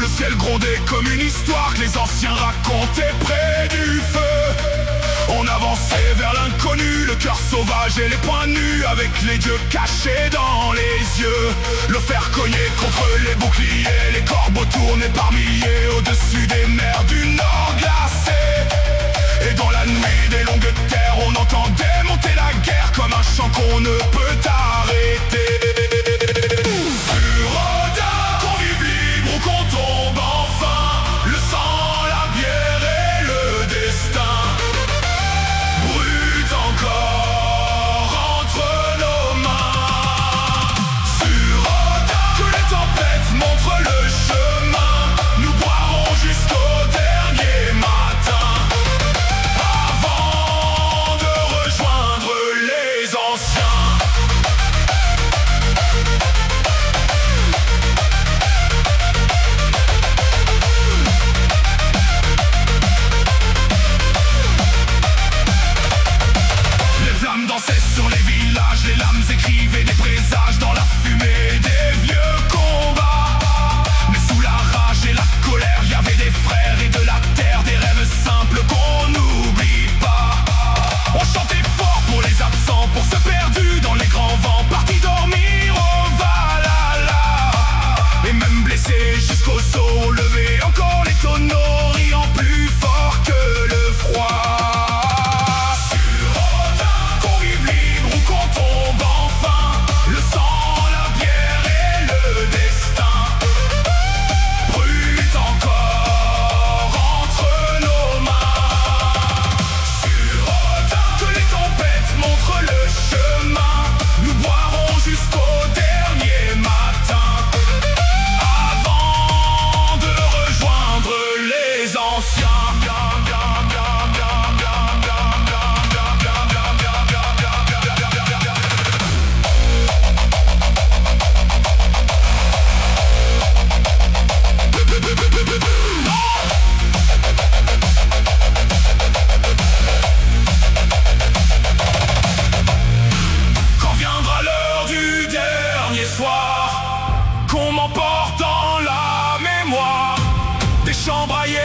le ciel grondait comme une histoire que les anciens racontaient près du feu. On avançait vers l'inconnu, le cœur sauvage et les poings nus, avec les dieux cachés dans les yeux. Le fer cogné contre les boucliers, les corbeaux tournaient par milliers au-dessus des mers du nord glacées. Et dans la nuit des longues terres, on entendait monter la guerre comme un chant qu'on ne peut arrêter. Sur Odin, qu'on vive libre ou qu'on tombe enfin, le sang, la bière et le destin brûlent encore entre nos mains. Sur Odin, que les tempêtes montrent le chemin, nous boirons jusqu'au dernier matin, avant de rejoindre les anciens. Les flammes dansaient sur les villages, les lames écrivaient des présages dans la fumée des vieux combats. Mais sous la rage et la colère, il y avait des frères et de la terre, des rêves simples qu'on n'oublie pas. On chantait fort pour les absents, pour ceux perdus dans les grands vents, partis dormir au Valhalla. Et même blessés jusqu'au saut, levés encore les tonneaux, riant plus fort que le froid. Sur Odin, qu'on vive libre ou qu'on tombe enfin, le sang, la bière et le destin brûlent encore entre nos mains. Sur Odin, que les tempêtes montrent le chemin, nous boirons jusqu'au dernier matin, avant de rejoindre les anciens. Quand viendra l'heure du dernier soir, qu'on m'emporte dans la mémoire des champs braillés